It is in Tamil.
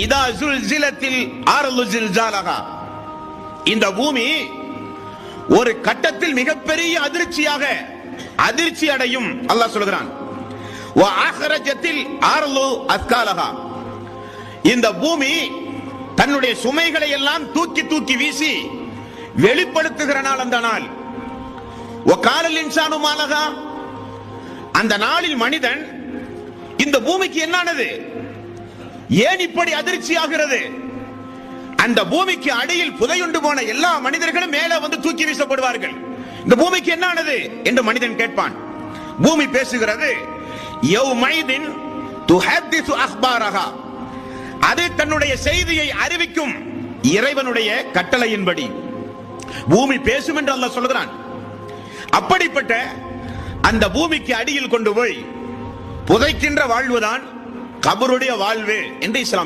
இதா ஜுல்சிலத்தில் அர்து ஜில்சாலஹா, இந்த பூமி ஒரு கட்டத்தில் மிகப்பெரிய அதிர்ச்சி அடையும். அல்லாஹ் சொல்கிறான் வ அஹ்ரஜத்தில் அர்து அஸ்காலஹா, இந்த பூமி தன்னுடைய சுமைகளை எல்லாம் தூக்கி வீசி வெளிப்படுத்துகிற நாள் அந்த நாள். வ காலல் இன்சானு மாலஹா, அந்த நாளில் மனிதன் இந்த பூமிக்கு என்னானது, ஏன் இப்படி அதிர்ச்சி ஆகிறது? அந்த பூமிக்கு அடியில் புதையுண்டு போன எல்லா மனிதர்களும் மேலே வந்து தூக்கி வீசப்படுவார்கள். இந்த பூமிக்கு என்னானது என்று மனிதன் கேட்பான். பூமி பேசுகிறது, யௌமைதின் துஹத்திசு அக்பாரஹா, அது தன்னுடைய செய்தியை அறிவிக்கும் இறைவனுடைய கட்டளையின்படி பூமி பேசும் என்று அல்லாஹ் சொல்கிறான். அப்படிப்பட்ட அந்த பூமிக்கு அடியில் கொண்டு போய் புதைக்கின்ற வாழ்வுதான் கபருடைய வாழ்வு என்று இஸ்லாம்